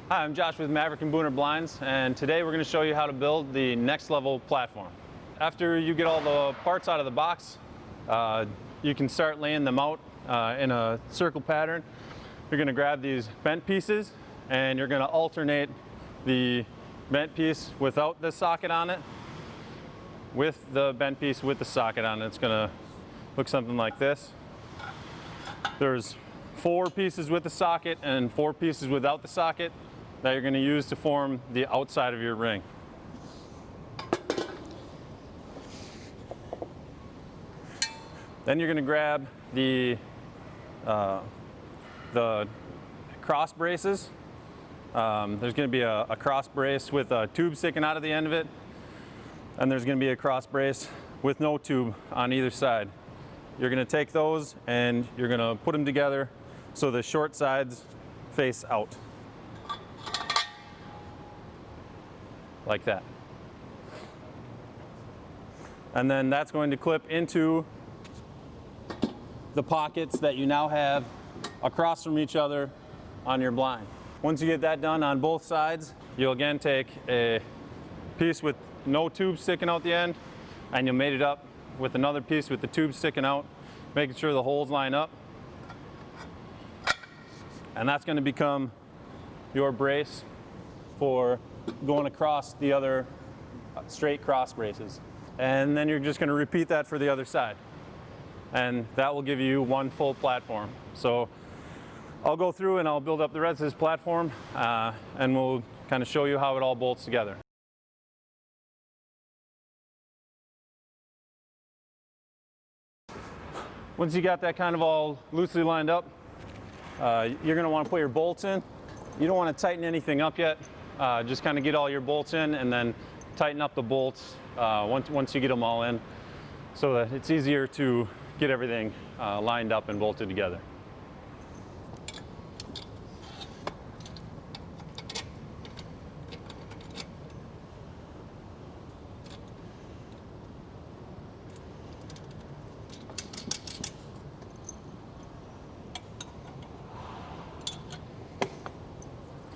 Hi, I'm Josh with Maverick and Booner Blinds, and today we're going to show you how to build the Nex-Level Platform. After you get all the parts out of the box, you can start laying them out in a circle pattern. You're going to grab these bent pieces and you're going to alternate the bent piece without the socket on it with the bent piece with the socket on it. It's going to look something like this. There's 4 pieces with the socket and 4 pieces without the socket that you're going to use to form the outside of your ring. Then you're going to grab the cross braces. There's going to be a cross brace with a tube sticking out of the end of it, and there's going to be a cross brace with no tube on either side. You're going to take those and you're going to put them together so the short sides face out. Like that. And then that's going to clip into the pockets that you now have across from each other on your blind. Once you get that done on both sides, you'll again take a piece with no tube sticking out the end and you'll mate it up with another piece with the tube sticking out, making sure the holes line up. And that's going to become your brace for going across the other straight cross braces. And then you're just going to repeat that for the other side. And that will give you one full platform. So I'll go through and I'll build up the rest of this platform and we'll kind of show you how it all bolts together. Once you got that kind of all loosely lined up, you're going to want to put your bolts in. You don't want to tighten anything up yet. Just kind of get all your bolts in and then tighten up the bolts once you get them all in so that it's easier to get everything lined up and bolted together.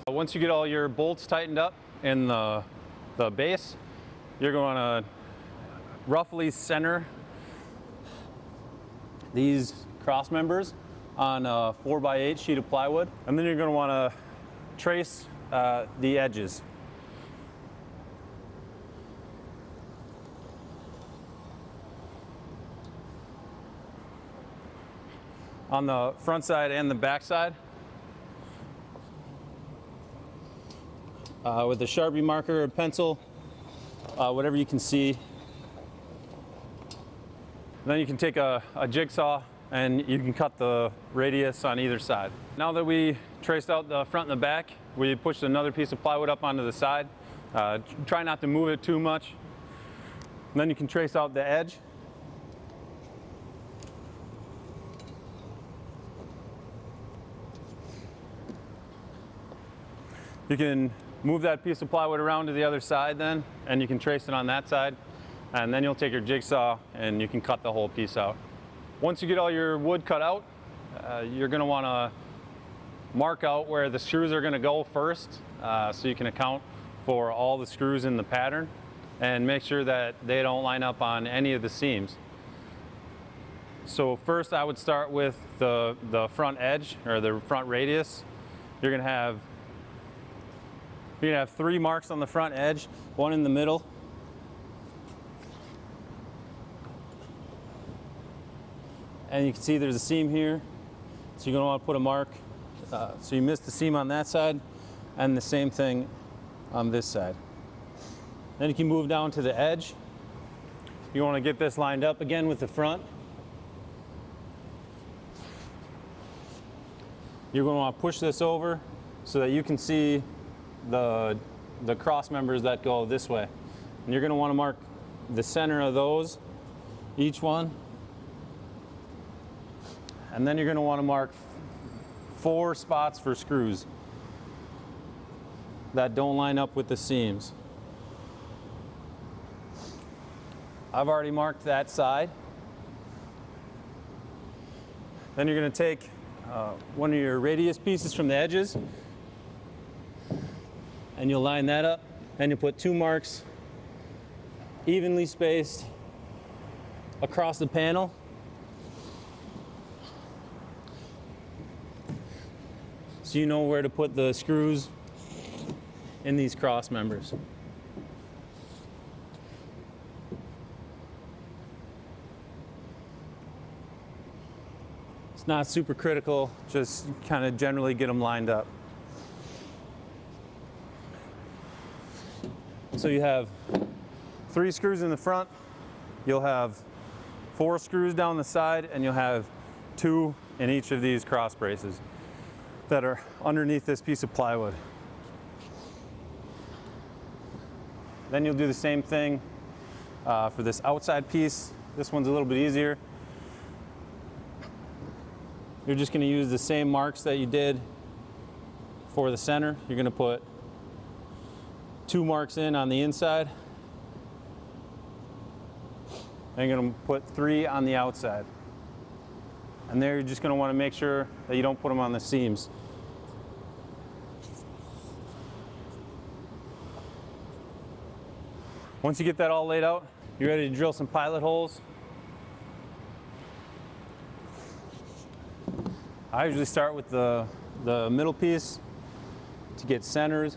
Once you get all your bolts tightened up in the base, you're going to roughly center these cross members on a 4x8 sheet of plywood, and then you're going to want to trace the edges. On the front side and the back side. With a Sharpie marker or pencil, whatever you can see. Then you can take a jigsaw and you can cut the radius on either side. Now that we traced out the front and the back, we pushed another piece of plywood up onto the side. Try not to move it too much. And then you can trace out the edge. You can move that piece of plywood around to the other side then, and you can trace it on that side. And then you'll take your jigsaw and you can cut the whole piece out. Once you get all your wood cut out, you're going to want to mark out where the screws are going to go first so you can account for all the screws in the pattern and make sure that they don't line up on any of the seams. So first I would start with the front edge or the front radius. You're going to have 3 marks on the front edge, 1 in the middle, and you can see there's a seam here, so you're going to want to put a mark so you missed the seam on that side, and the same thing on this side. Then you can move down to the edge. You want to get this lined up again with the front. You're going to want to push this over so that you can see the cross members that go this way. And you're going to want to mark the center of those, each one. And then you're going to want to mark 4 spots for screws that don't line up with the seams. I've already marked that side. Then you're going to take one of your radius pieces from the edges and you'll line that up, and you'll put 2 marks evenly spaced across the panel. So you know where to put the screws in these cross members. It's not super critical, just kind of generally get them lined up. So you have 3 screws in the front, you'll have 4 screws down the side, and you'll have 2 in each of these cross braces that are underneath this piece of plywood. Then you'll do the same thing for this outside piece. This one's a little bit easier. You're just going to use the same marks that you did for the center. You're going to put 2 marks in on the inside, and you're going to put 3 on the outside. And there you're just going to want to make sure that you don't put them on the seams. Once you get that all laid out, you're ready to drill some pilot holes. I usually start with the middle piece to get centered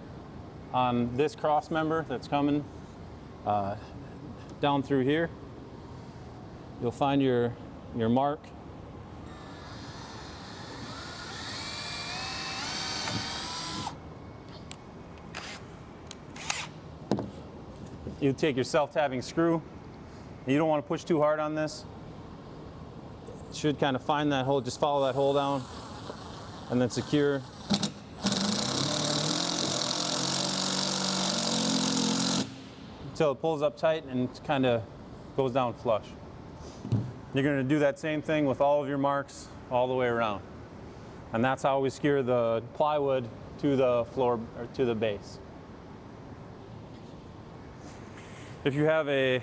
on this cross member that's coming down through here. You'll find your mark. You take your self-tapping screw. You don't want to push too hard on this. It should kind of find that hole, just follow that hole down and then secure. Until it pulls up tight and kind of goes down flush. You're going to do that same thing with all of your marks all the way around. And that's how we secure the plywood to the floor, or to the base. If you have a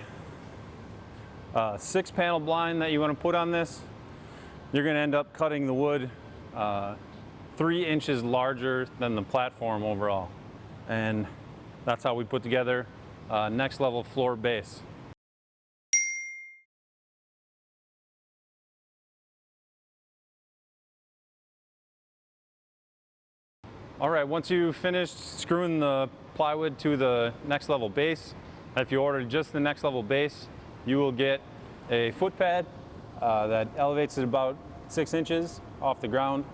6-panel blind that you want to put on this, you're going to end up cutting the wood 3 inches larger than the platform overall. And that's how we put together Nex-Level Floor Base. All right, once you've finished screwing the plywood to the Nex-Level base, if you order just the Nex-Level base, you will get a foot pad that elevates it about 6 inches off the ground,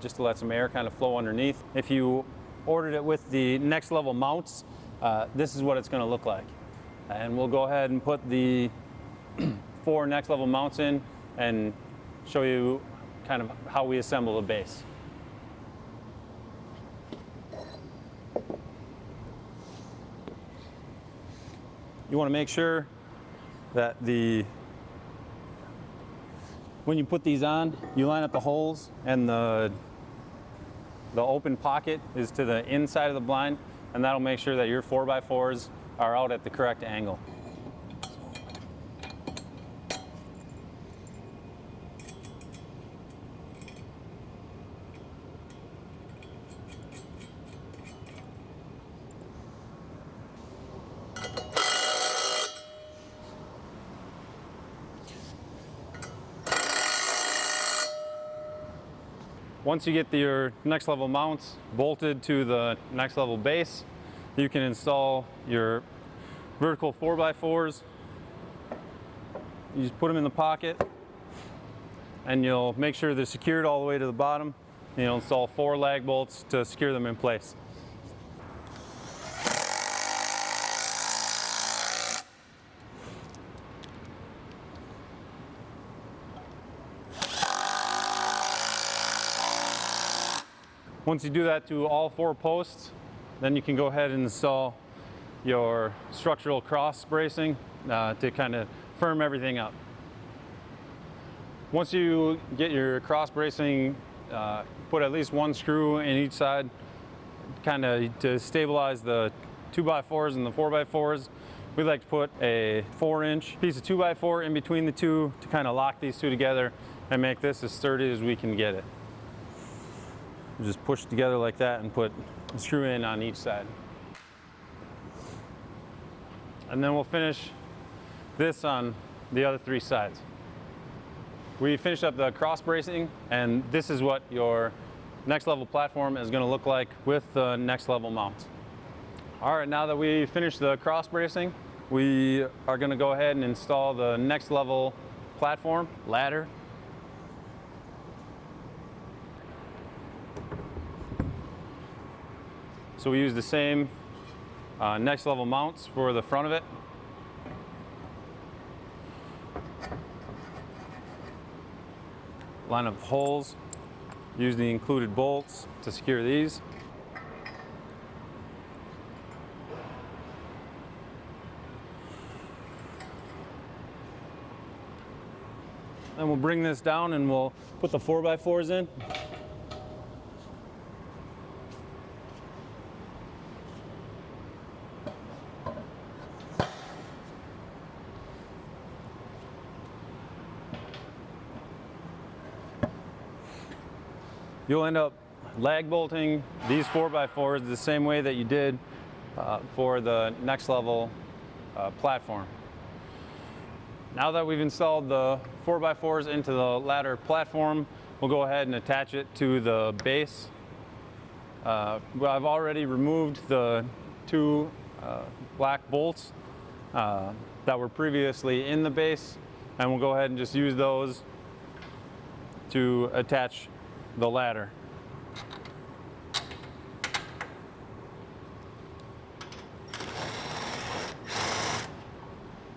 just to let some air kind of flow underneath. If you ordered it with the Nex-Level mounts, this is what it's going to look like. And we'll go ahead and put the 4 Nex-Level mounts in and show you kind of how we assemble the base. You want to make sure that when you put these on, you line up the holes, and the open pocket is to the inside of the blind, and that'll make sure that your 4x4s are out at the correct angle. Once you get your Nex-Level mounts bolted to the Nex-Level base, you can install your vertical 4x4s. You just put them in the pocket, and you'll make sure they're secured all the way to the bottom. And you'll install 4 lag bolts to secure them in place. Once you do that to all 4 posts, then you can go ahead and install your structural cross bracing to kind of firm everything up. Once you get your cross bracing, put at least 1 screw in each side, kind of to stabilize the 2x4s and the 4x4s. We like to put a 4-inch piece of 2x4 in between the 2 to kind of lock these 2 together and make this as sturdy as we can get it. Just push it together like that and put a screw in on each side. and then we'll finish this on the other 3 sides. We finished up the cross bracing, and this is what your Nex-Level platform is going to look like with the Nex-Level mounts. All right, now that we finished the cross bracing, we are going to go ahead and install the Nex-Level Platform Ladder. So we use the same Nex-Level mounts for the front of it. Line up holes, use the included bolts to secure these. Then we'll bring this down and we'll put the 4x4s in. You'll end up lag bolting these 4x4s the same way that you did for the Nex-Level platform. Now that we've installed the 4x4s into the ladder platform, we'll go ahead and attach it to the base. I've already removed the 2 black bolts that were previously in the base, and we'll go ahead and just use those to attach the ladder.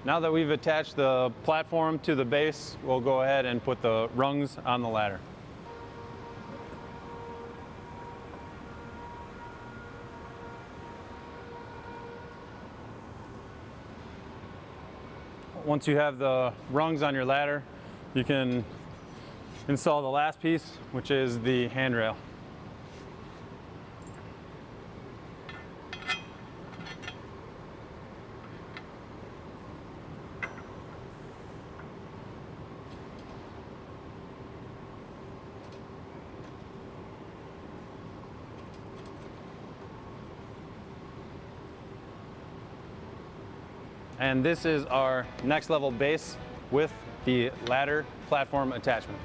Now that we've attached the platform to the base, we'll go ahead and put the rungs on the ladder. Once you have the rungs on your ladder, you can install the last piece, which is the handrail. And this is our Nex-Level base with the ladder platform attachment.